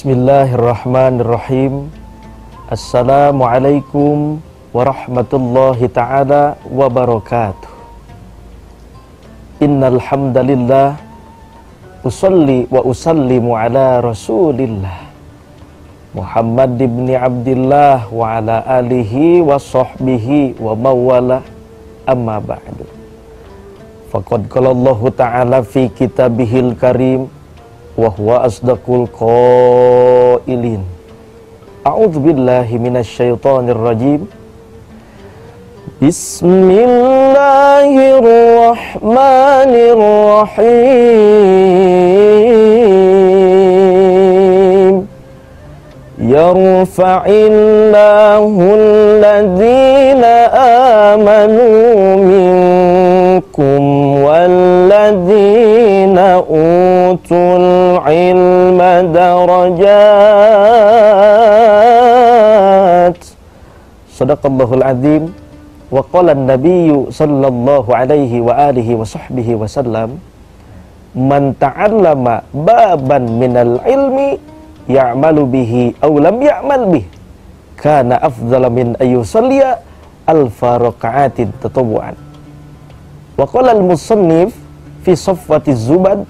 Bismillahirrahmanirrahim. Assalamualaikum warahmatullahi ta'ala wabarakatuh. Innal hamdalillah usalli wa usallimu ala Rasulillah Muhammad ibn Abdillah wa ala alihi wa sahbihi wa mawala, amma ba'du. Faqad qala Allah ta'ala fi kitabihil karim wa huwa asdaqul qailin. A'udzu billahi minasyaitonir rajim. Bismillahirrahmanirrahim. Yarfa'illahu alladhina amanu minkum walladhina utul ilma darajat. Shadaqallahul azim. Wa qala an-nabiyyu sallallahu alaihi wa alihi wa sahbihi wa sallam, man ta'allama baban minal ilmi ya'malu bihi aw lam ya'mal bih kana afdhala min ayyusalliya alfa raka'atin tatawwu'an. Wa qala al-musannif fi saffati zubad,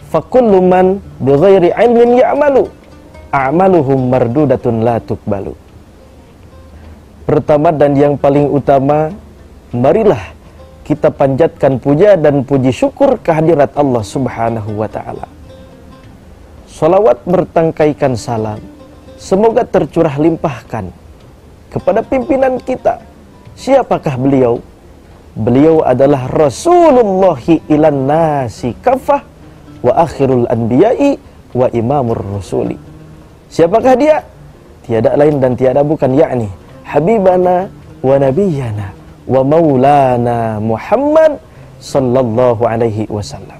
fa kullu man bighairi ilmin ya'malu a'maluhum mardudatun la tuqbalu. Pertama dan yang paling utama, marilah kita panjatkan puja dan puji syukur kehadirat Allah Subhanahu wa ta'ala. Salawat bertangkaikan salam semoga tercurah limpahkan kepada pimpinan kita. Siapakah beliau? Beliau adalah Rasulullahi ilan nasi kafah wa akhirul anbiya'i wa imamur rasuli. Siapakah dia? Tiada lain dan tiada bukan, yakni Habibana wa nabiyyana wa maulana Muhammad sallallahu alaihi wasallam.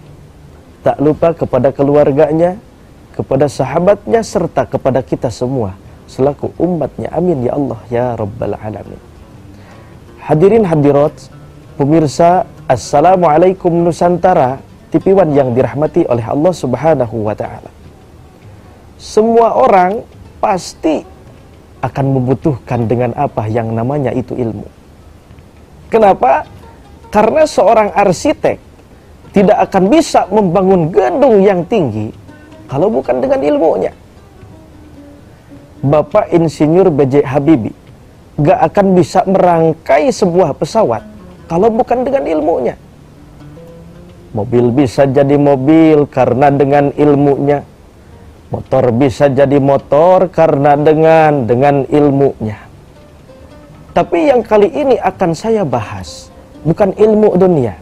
Tak lupa kepada keluarganya, kepada sahabatnya, serta kepada kita semua selaku umatnya. Amin ya Allah ya Rabbal Alamin. Hadirin hadirat, pemirsa, Assalamualaikum Nusantara, TV One yang dirahmati oleh Allah Subhanahu wa ta'ala. Semua orang pasti akan membutuhkan dengan apa yang namanya itu ilmu. Kenapa? Karena seorang arsitek tidak akan bisa membangun gedung yang tinggi kalau bukan dengan ilmunya. Bapak Insinyur B.J. Habibie gak akan bisa merangkai sebuah pesawat kalau bukan dengan ilmunya. Mobil bisa jadi mobil karena dengan ilmunya. Motor bisa jadi motor karena dengan ilmunya. Tapi yang kali ini akan saya bahas bukan ilmu dunia,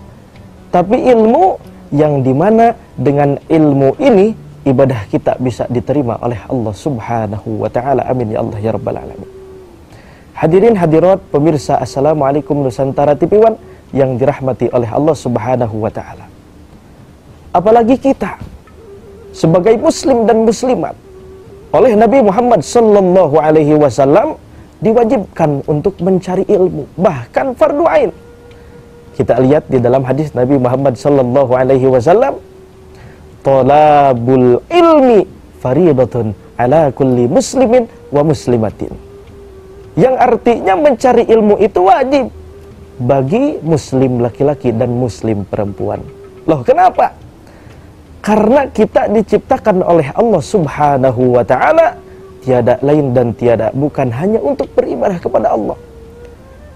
tapi ilmu yang dimana dengan ilmu ini ibadah kita bisa diterima oleh Allah Subhanahu wa ta'ala. Amin ya Allah ya Rabbal Alamin. Hadirin hadirat pemirsa, Assalamualaikum Nusantara TV One yang dirahmati oleh Allah Subhanahu wa ta'ala. Apalagi kita sebagai muslim dan muslimat oleh Nabi Muhammad sallallahu alaihi wasallam diwajibkan untuk mencari ilmu, bahkan fardu ain. Kita lihat di dalam hadis Nabi Muhammad sallallahu alaihi wasallam, talabul ilmi fariidatun ala kulli muslimin wa muslimatin. Yang artinya mencari ilmu itu wajib bagi muslim laki-laki dan muslim perempuan. Loh, kenapa? Karena kita diciptakan oleh Allah Subhanahu wa ta'ala tiada lain dan tiada bukan hanya untuk beribadah kepada Allah.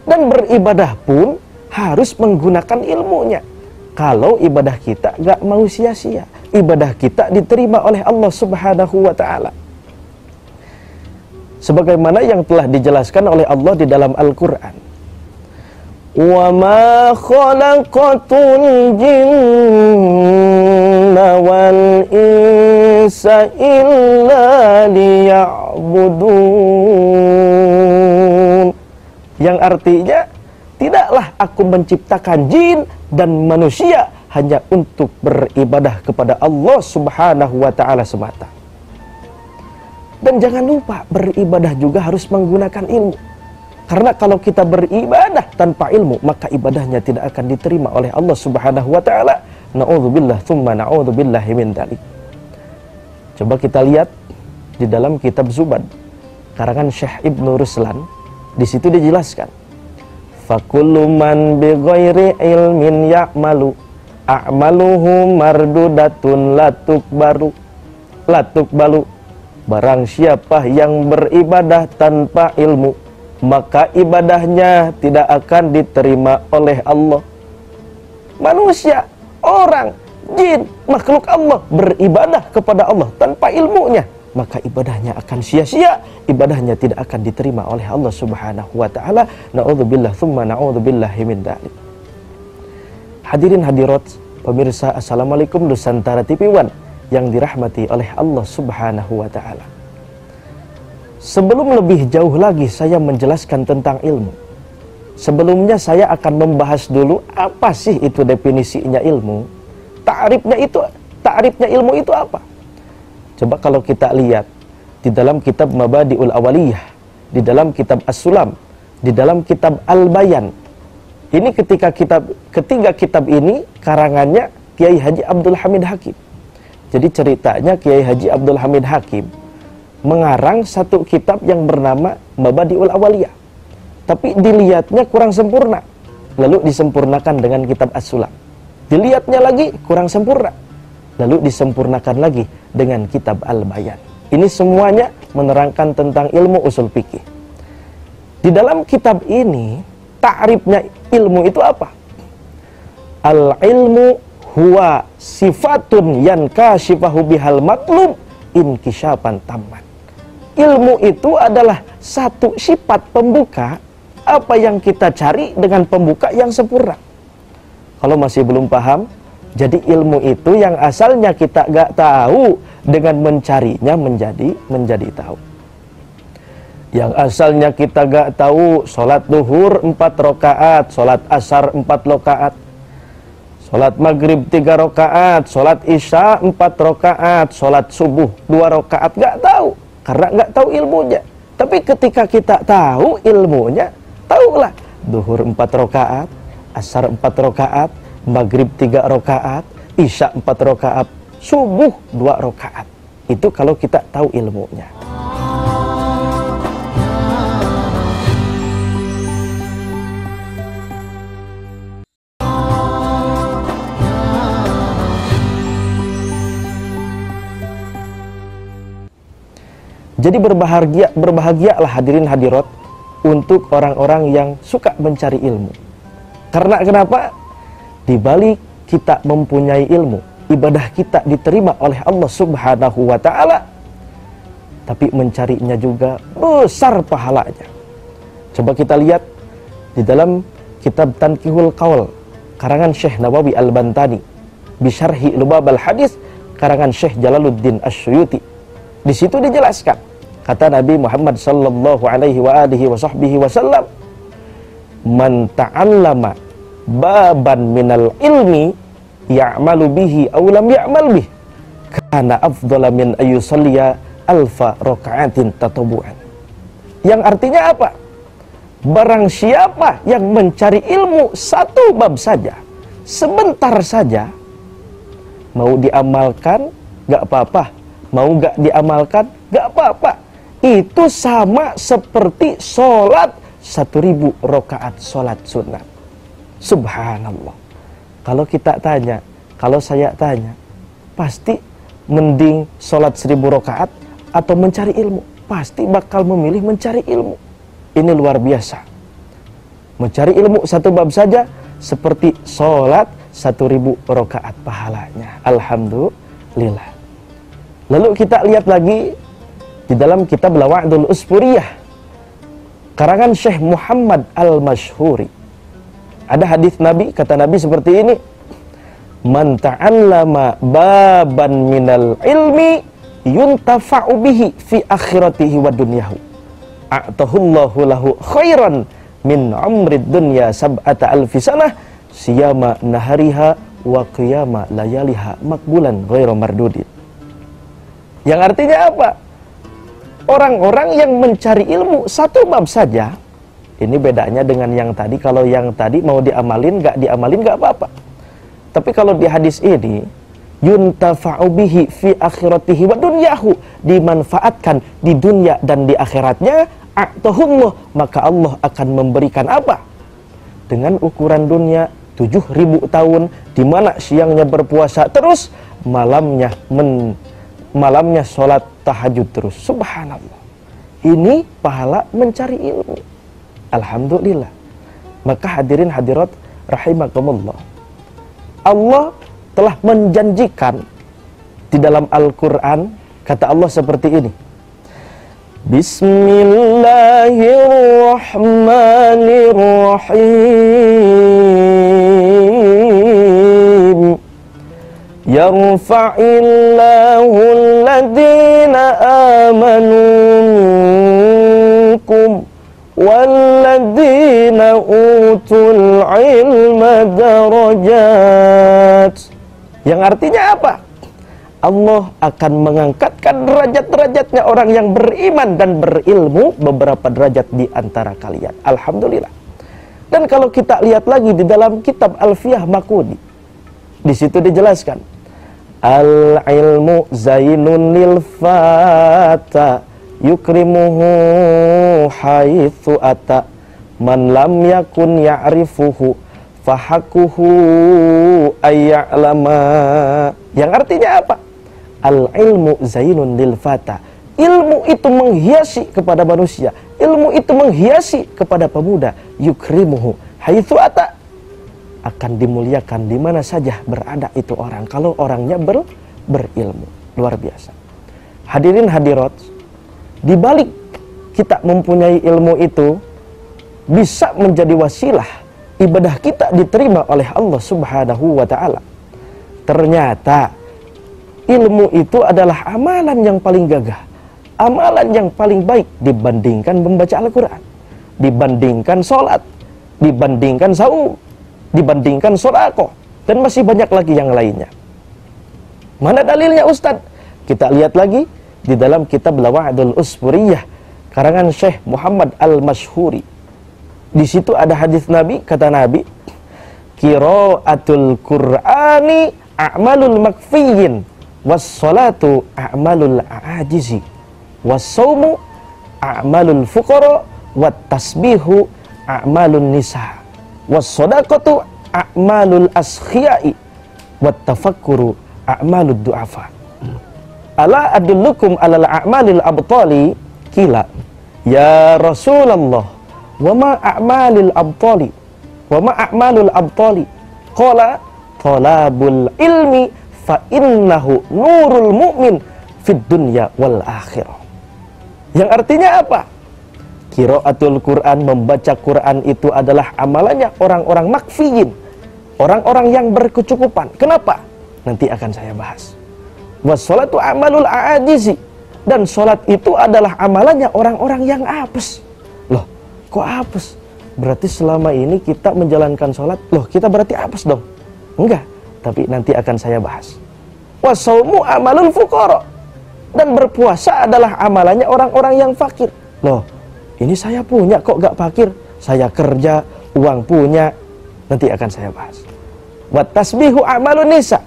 Dan beribadah pun harus menggunakan ilmunya. Kalau ibadah kita gak mau sia-sia, ibadah kita diterima oleh Allah Subhanahu wa ta'ala. Sebagaimana yang telah dijelaskan oleh Allah di dalam Al-Quran. وَمَا خَلَقَتُ الْجِنَّ وَالْإِنسَ إِلَّا لِيَعْبُدُونَ. Yang artinya, tidaklah aku menciptakan jin dan manusia hanya untuk beribadah kepada Allah Subhanahu wa ta'ala semata. Dan jangan lupa, beribadah juga harus menggunakan ilmu. Karena kalau kita beribadah tanpa ilmu, maka ibadahnya tidak akan diterima oleh Allah Subhanahu wa ta'ala. Na'udzubillah, thumma na'udzubillahi min dzalik. Coba kita lihat di dalam kitab Zubad karangan Syekh Ibnu Ruslan, di situ dijelaskan, fakullu man bi ghairi ilmin ya'malu a'maluhu mardudatun latuk balu. Barang siapa yang beribadah tanpa ilmu, maka ibadahnya tidak akan diterima oleh Allah. Manusia, orang, jin, makhluk Allah beribadah kepada Allah tanpa ilmunya, maka ibadahnya akan sia-sia, ibadahnya tidak akan diterima oleh Allah Subhanahu wa taala. Na'udzubillah tsumma na'udzubillahi min dzalik. Hadirin hadirat pemirsa, Assalamualaikum Nusantara TV One yang dirahmati oleh Allah Subhanahu wa taala. Sebelum lebih jauh lagi saya menjelaskan tentang ilmu, sebelumnya saya akan membahas dulu apa sih itu definisinya ilmu. Ta'rifnya ilmu itu apa? Coba kalau kita lihat di dalam kitab Mabadi'ul Awaliyah, di dalam kitab As-Sulam, di dalam kitab Al-Bayan. Ini ketiga kitab ini karangannya Kiai Haji Abdul Hamid Hakim. Jadi ceritanya Kiai Haji Abdul Hamid Hakim mengarang satu kitab yang bernama Mabadi'ul Awaliyah. Tapi dilihatnya kurang sempurna. Lalu disempurnakan dengan kitab As-Sulam. Dilihatnya lagi kurang sempurna. Lalu disempurnakan lagi dengan kitab Al-Bayan. Ini semuanya menerangkan tentang ilmu usul fikih. Di dalam kitab ini, ta'rifnya ilmu itu apa? Al-ilmu huwa sifatun yankashifahu bihal matlub inkisyapan taman. Ilmu itu adalah satu sifat pembuka apa yang kita cari dengan pembuka yang sempurna. Kalau masih belum paham, jadi ilmu itu yang asalnya kita gak tahu, dengan mencarinya menjadi tahu. Yang asalnya kita gak tahu, sholat duhur 4 rakaat, sholat asar 4 rakaat, sholat maghrib 3 rakaat, sholat isya 4 rakaat, sholat subuh 2 rakaat, gak tahu, karena gak tahu ilmunya. Tapi ketika kita tahu ilmunya, tahulah duhur 4 rakaat, asar 4 rakaat, maghrib 3 rakaat, isya 4 rakaat, subuh 2 rakaat. Itu kalau kita tahu ilmunya. Jadi berbahagialah hadirin hadirat untuk orang-orang yang suka mencari ilmu. Karena kenapa? Di balik kita mempunyai ilmu, ibadah kita diterima oleh Allah Subhanahu wa taala. Tapi mencarinya juga besar pahalanya. Coba kita lihat di dalam kitab Tanqihul Qaul karangan Syekh Nawawi Al-Bantani, Bisyarhi Lubab Al-Hadis karangan Syekh Jalaluddin Asy-Syuyuti. Di situ dijelaskan, kata Nabi Muhammad sallallahu alaihi wa alihi wasallam, man ta'allama baban minal ilmi ya'malu bihi aw lam ya'mal bih kana afdhala min ayyusalliya alfa raka'atin tatabu'an. Yang artinya apa? Barang siapa yang mencari ilmu satu bab saja, sebentar saja, mau diamalkan gak apa-apa, mau gak diamalkan gak apa-apa, itu sama seperti sholat 1000 rakaat sholat sunat. Subhanallah. Kalau kita tanya, kalau saya tanya, pasti mending sholat 1000 rakaat atau mencari ilmu? Pasti bakal memilih mencari ilmu. Ini luar biasa. Mencari ilmu satu bab saja seperti sholat 1000 rakaat pahalanya. Alhamdulillah. Lalu kita lihat lagi di dalam kitab Lawa'dul Usfuriyah karangan Syekh Muhammad Al-Mashhuri. Ada hadis Nabi, kata Nabi seperti ini, man ta'allama baban minal ilmi yuntafa'u bihi fi akhiratihi wa dunyahu a'tahullahu lahu khairan min umrid dunya sab'ata alfi sanah siyama nahariha wa qiyama layaliha makbulan ghairu mardudin. Yang artinya apa? Orang-orang yang mencari ilmu satu bab saja, ini bedanya dengan yang tadi. Kalau yang tadi mau diamalin, gak diamalin gak apa-apa. Tapi kalau di hadis ini yuntafa'u bihi fi akhiratihi wa dunyahu, dimanfaatkan di dunia dan di akhiratnya, a'tahullah, maka Allah akan memberikan apa? Dengan ukuran dunia 7.000 tahun, di mana siangnya berpuasa terus, malamnya sholat tahajud terus. Subhanallah. Ini pahala mencari ilmu. Alhamdulillah. Maka hadirin hadirat rahimakumullah, Allah telah menjanjikan di dalam Al-Quran, kata Allah seperti ini. Bismillahirrahmanirrahim. Yarfa'illahu alladhina amanu minkum walladhina utul ilma darajat. Yang artinya apa? Allah akan mengangkatkan derajat-derajatnya orang yang beriman dan berilmu beberapa derajat di antara kalian. Alhamdulillah. Dan kalau kita lihat lagi di dalam kitab Alfiyah Makudi, di situ dijelaskan, al-ilmu zainun lil fata yukrimuhu haitsu ata man lam yakun ya'rifuhu fahakuhu ayya'lama. Yang artinya apa? Al-ilmu zainun lil fata. Ilmu itu menghiasi kepada manusia, ilmu itu menghiasi kepada pemuda. Yukrimuhu haitsu ata, akan dimuliakan di mana saja berada itu orang, kalau orangnya berilmu. Luar biasa. Hadirin hadirat, di balik kita mempunyai ilmu itu bisa menjadi wasilah ibadah kita diterima oleh Allah Subhanahu wa ta'ala. Ternyata ilmu itu adalah amalan yang paling gagah, amalan yang paling baik dibandingkan membaca Al-Quran, dibandingkan sholat, dibandingkan saum, dibandingkan sedekah, dan masih banyak lagi yang lainnya. Mana dalilnya Ustadz? Kita lihat lagi di dalam kitab Lawa'idul Usfuriyah karangan Syekh Muhammad Al-Mashhuri. Di situ ada hadis Nabi, kata Nabi, qiraatul Qur'ani a'malul makfiyin, was-salatu a'malul a'ajizi, was-saumu a'malul fuqara, wat-tasbihu a'malun nisa, was-sadaqatu a'malul askhiyai, wat-tafakkuru a'malud du'afa. Ala adullukum alal a'malil abtali, kila ya Rasulullah, wa ma a'malil abtali, wa ma a'malul abtali, qala talabul ilmi fa innahu nurul mu'min fid dunya wal akhirah. Yang artinya apa? Qiraatul Quran, membaca Quran itu adalah amalannya orang-orang makfiyin, orang-orang yang berkecukupan. Kenapa? Nanti akan saya bahas. Wassalatu amalul a'ajizi, dan sholat itu adalah amalannya orang-orang yang apes. Loh, kok apes? Berarti selama ini kita menjalankan sholat, loh kita berarti apes dong? Enggak, tapi nanti akan saya bahas. Wasaumu amalul fuqara, dan berpuasa adalah amalannya orang-orang yang fakir. Loh, ini saya punya kok gak fakir? Saya kerja, uang punya. Nanti akan saya bahas. Wat tasbihu amalun nisa,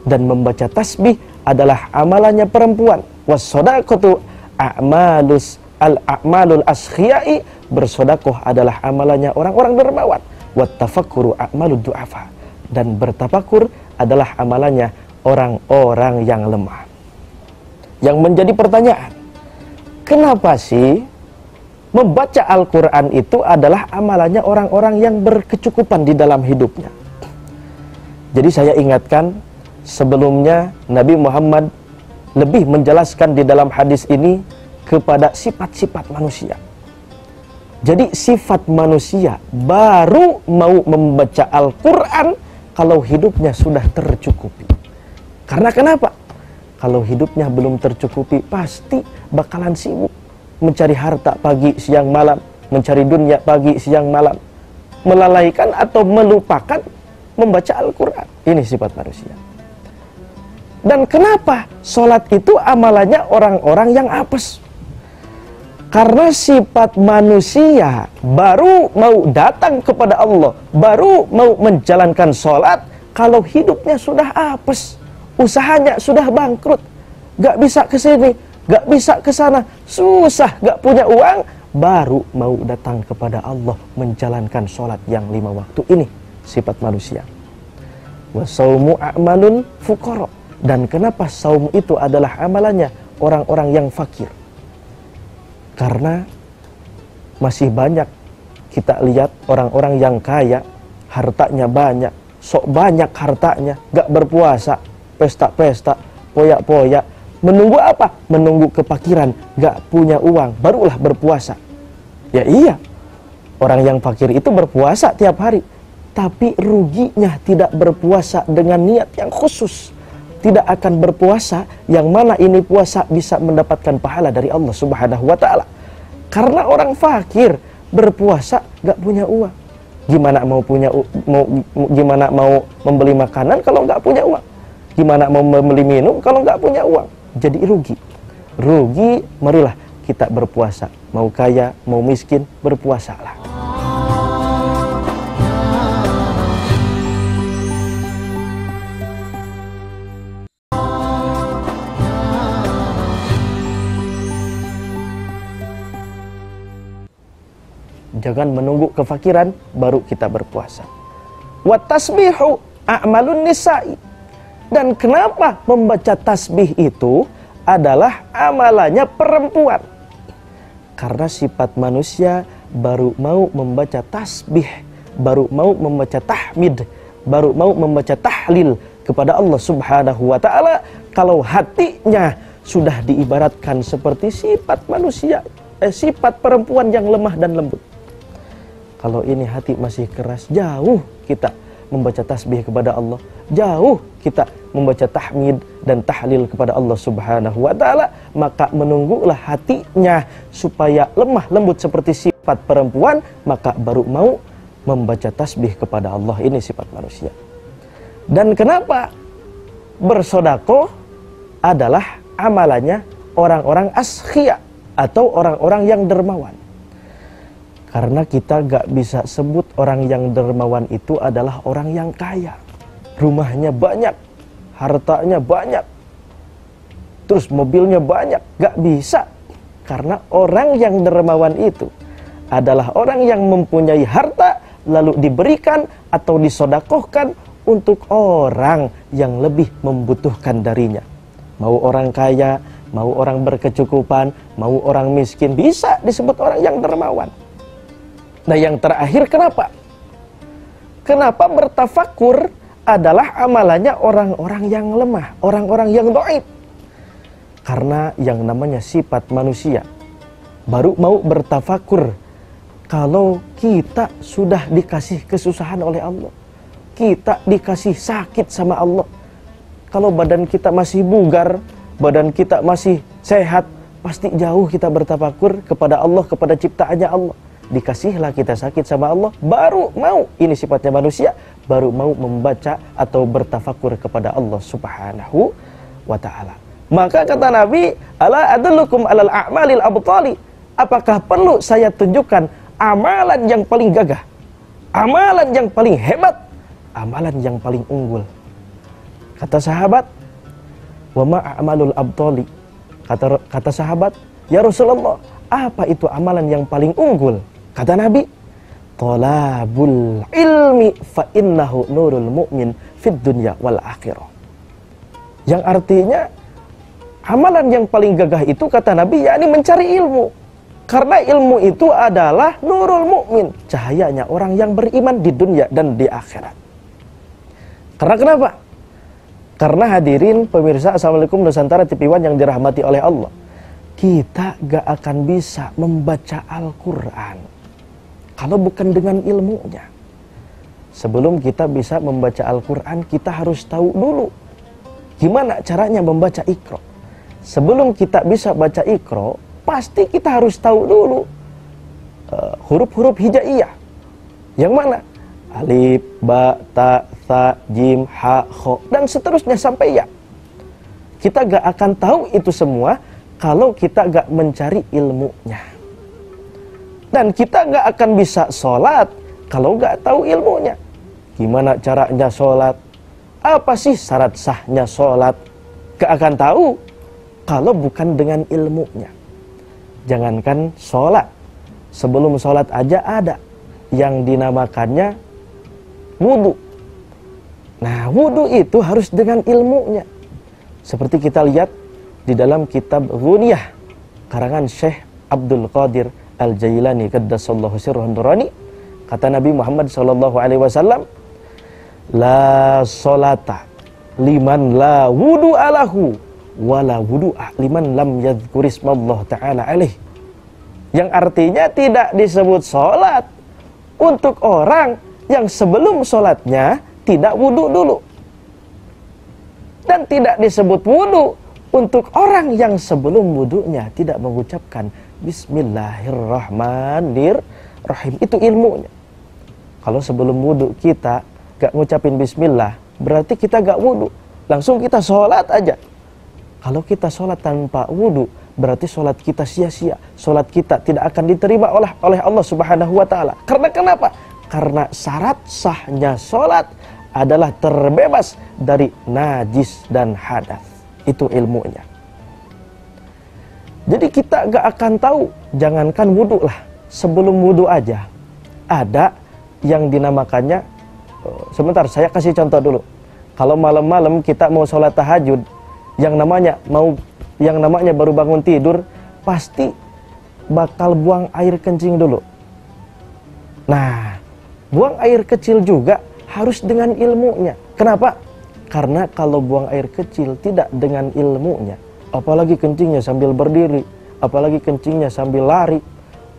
dan membaca tasbih adalah amalannya perempuan. Was-shadaqatu a'malul askhiyai, bersodakoh adalah amalannya orang-orang dermawan. Wat-tafakkuru a'malud du'afa, dan bertafakur adalah amalannya orang-orang yang lemah. Yang menjadi pertanyaan, kenapa sih membaca Al-Quran itu adalah amalannya orang-orang yang berkecukupan di dalam hidupnya? Jadi saya ingatkan, sebelumnya Nabi Muhammad lebih menjelaskan di dalam hadis ini kepada sifat-sifat manusia. Jadi sifat manusia baru mau membaca Al-Quran kalau hidupnya sudah tercukupi. Karena kenapa? Kalau hidupnya belum tercukupi, pasti bakalan sibuk mencari harta pagi siang malam, mencari dunia pagi siang malam, melalaikan atau melupakan membaca Al-Quran. Ini sifat manusia. Dan kenapa sholat itu amalannya orang-orang yang apes? Karena sifat manusia baru mau datang kepada Allah, baru mau menjalankan sholat kalau hidupnya sudah apes. usahanya sudah bangkrut, gak bisa ke sini, gak bisa ke sana, susah, gak punya uang, baru mau datang kepada Allah menjalankan sholat yang 5 waktu. Ini sifat manusia. Wasaumu a'malun fuqara. Dan kenapa saum itu adalah amalannya orang-orang yang fakir? Karena masih banyak kita lihat orang-orang yang kaya, hartanya banyak, sok banyak hartanya, gak berpuasa, pesta-pesta, poyak-poyak. Menunggu apa? Menunggu kefakiran, gak punya uang, barulah berpuasa. Ya iya, orang yang fakir itu berpuasa tiap hari, tapi ruginya tidak berpuasa dengan niat yang khusus. Tidak akan berpuasa yang mana ini puasa bisa mendapatkan pahala dari Allah Subhanahu wa ta'ala. Karena orang fakir berpuasa gak punya uang. Gimana mau gimana mau membeli makanan kalau gak punya uang? Gimana mau membeli minum kalau gak punya uang? Jadi rugi. Rugi, marilah kita berpuasa. Mau kaya, mau miskin, berpuasalah. Jangan menunggu kefakiran baru kita berpuasa. Wa tasbihu a'malun nisa'i. Dan kenapa membaca tasbih itu adalah amalannya perempuan? Karena sifat manusia baru mau membaca tasbih, baru mau membaca tahmid, baru mau membaca tahlil kepada Allah Subhanahu wa ta'ala kalau hatinya sudah diibaratkan seperti sifat manusia, sifat perempuan yang lemah dan lembut. Kalau ini hati masih keras, jauh kita membaca tasbih kepada Allah, jauh kita membaca tahmid dan tahlil kepada Allah Subhanahu wa ta'ala, maka menunggulah hatinya supaya lemah lembut seperti sifat perempuan, maka baru mau membaca tasbih kepada Allah. Ini sifat manusia. Dan kenapa bersedekah adalah amalannya orang-orang askhia atau orang-orang yang dermawan? Karena kita gak bisa sebut orang yang dermawan itu adalah orang yang kaya, rumahnya banyak, hartanya banyak, terus mobilnya banyak. Gak bisa. Karena orang yang dermawan itu adalah orang yang mempunyai harta lalu diberikan atau disodakohkan untuk orang yang lebih membutuhkan darinya. Mau orang kaya, mau orang berkecukupan, mau orang miskin, bisa disebut orang yang dermawan. Nah yang terakhir, kenapa? Kenapa bertafakur adalah amalannya orang-orang yang lemah, orang-orang yang dhaif? Karena yang namanya sifat manusia baru mau bertafakur kalau kita sudah dikasih kesusahan oleh Allah, kita dikasih sakit sama Allah. Kalau badan kita masih bugar, badan kita masih sehat, pasti jauh kita bertafakur kepada Allah, kepada ciptaannya Allah. Dikasihlah kita sakit sama Allah, baru mau, ini sifatnya manusia, baru mau membaca atau bertafakur kepada Allah Subhanahu wa ta'ala. Maka kata Nabi, ala adallukum alal a'malil abtali. Apakah perlu saya tunjukkan amalan yang paling gagah, amalan yang paling hebat, amalan yang paling unggul? Kata sahabat, wa ma a'malul abtali. Kata sahabat, ya Rasulullah, apa itu amalan yang paling unggul? Kata Nabi, talabul ilmi fa innahu nurul mu'min fid dunya wal akhirah. Yang artinya amalan yang paling gagah itu, kata Nabi, yakni mencari ilmu. Karena ilmu itu adalah nurul mu'min, cahayanya orang yang beriman di dunia dan di akhirat. Karena kenapa? Karena hadirin pemirsa Assalamualaikum Nusantara TV One yang dirahmati oleh Allah, kita gak akan bisa membaca Al-Quran kalau bukan dengan ilmunya. Sebelum kita bisa membaca Al-Quran, kita harus tahu dulu gimana caranya membaca Iqra. Sebelum kita bisa baca Iqra, pasti kita harus tahu dulu huruf-huruf hijaiyah. Yang mana? Alif, ba, ta, tha, jim, ha, kho, dan seterusnya sampai ya. Kita gak akan tahu itu semua kalau kita gak mencari ilmunya. Dan kita gak akan bisa sholat kalau gak tahu ilmunya. Gimana caranya sholat? Apa sih syarat sahnya sholat? Gak akan tahu kalau bukan dengan ilmunya. Jangankan sholat, sebelum sholat aja ada yang dinamakannya wudu. Nah, wudu itu harus dengan ilmunya. Seperti kita lihat di dalam kitab Ghunyah karangan Syekh Abdul Qadir Al-Jailani qaddasallahu sirruhu nurani, kata Nabi Muhammad SAW, la sholata liman la wudu'a lahu wala wudu'a liman lam yadhkurismallah ta'ala alaih. Yang artinya tidak disebut sholat untuk orang yang sebelum sholatnya tidak wudu dulu. Dan tidak disebut wudu untuk orang yang sebelum wudunya tidak mengucapkan Bismillahirrahmanirrahim. Itu ilmunya. Kalau sebelum wudu kita gak ngucapin Bismillah, berarti kita gak wudu. Langsung kita sholat aja. Kalau kita sholat tanpa wudu, berarti sholat kita sia-sia. Sholat kita tidak akan diterima oleh Allah Subhanahu wa Ta'ala. Karena kenapa? Karena syarat sahnya sholat adalah terbebas dari najis dan hadas. Itu ilmunya. Jadi kita gak akan tahu, jangankan wudu lah, sebelum wudu aja ada yang dinamakannya, sebentar saya kasih contoh dulu. Kalau malam-malam kita mau sholat tahajud, yang namanya baru bangun tidur pasti bakal buang air kencing dulu. Nah, buang air kecil juga harus dengan ilmunya. Kenapa? Karena kalau buang air kecil tidak dengan ilmunya, apalagi kencingnya sambil berdiri, apalagi kencingnya sambil lari,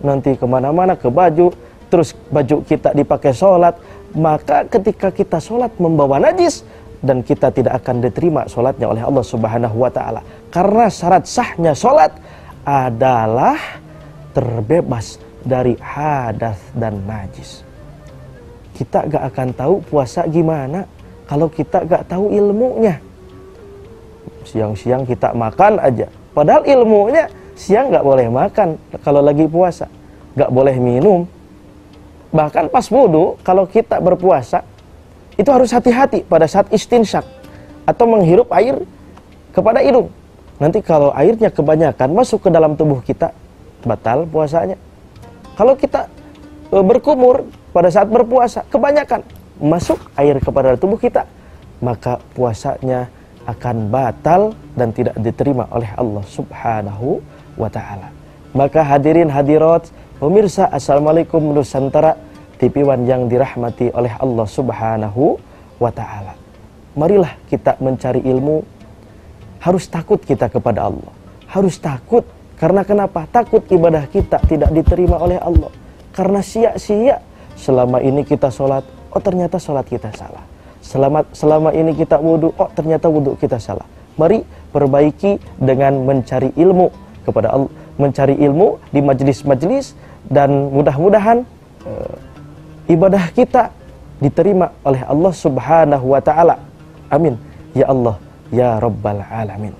nanti kemana-mana ke baju, terus baju kita dipakai sholat, maka ketika kita sholat membawa najis, dan kita tidak akan diterima sholatnya oleh Allah Subhanahu wa Ta'ala. Karena syarat sahnya sholat adalah terbebas dari hadas dan najis. Kita gak akan tahu puasa gimana kalau kita gak tahu ilmunya. Siang-siang kita makan aja, padahal ilmunya siang gak boleh makan kalau lagi puasa, gak boleh minum. Bahkan pas wudu, kalau kita berpuasa itu harus hati-hati pada saat istinsyak atau menghirup air kepada hidung. Nanti kalau airnya kebanyakan masuk ke dalam tubuh kita, batal puasanya. Kalau kita berkumur pada saat berpuasa, kebanyakan masuk air kepada tubuh kita, maka puasanya akan batal dan tidak diterima oleh Allah Subhanahu wa Ta'ala. Maka hadirin hadirat, pemirsa Assalamualaikum Nusantara TV One yang dirahmati oleh Allah Subhanahu wa Ta'ala. Marilah kita mencari ilmu. Harus takut kita kepada Allah. Harus takut. Karena kenapa? Takut ibadah kita tidak diterima oleh Allah. Karena sia-sia. Selama ini kita sholat, oh ternyata sholat kita salah. Selama ini kita wudu, oh ternyata wudu kita salah. Mari perbaiki dengan mencari ilmu kepada Allah. Mencari ilmu di majelis-majelis. Dan mudah-mudahan ibadah kita diterima oleh Allah Subhanahu wa Ta'ala. Amin. Ya Allah, ya Rabbal Alamin.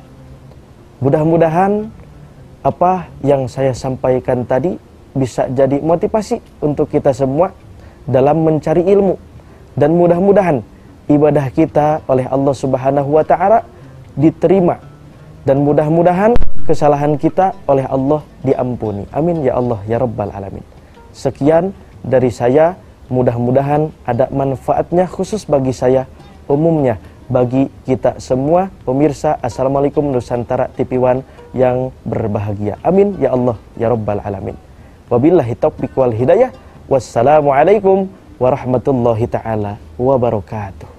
Mudah-mudahan apa yang saya sampaikan tadi bisa jadi motivasi untuk kita semua dalam mencari ilmu. Dan mudah-mudahan ibadah kita oleh Allah Subhanahu wa Ta'ala diterima. Dan mudah-mudahan kesalahan kita oleh Allah diampuni. Amin ya Allah ya Rabbal Alamin. Sekian dari saya. Mudah-mudahan ada manfaatnya khusus bagi saya, umumnya bagi kita semua pemirsa Assalamualaikum Nusantara TV One yang berbahagia. Amin ya Allah ya Rabbal Alamin. Wabillahi taufiq wal hidayah. Wassalamualaikum warahmatullahi taala wabarakatuh.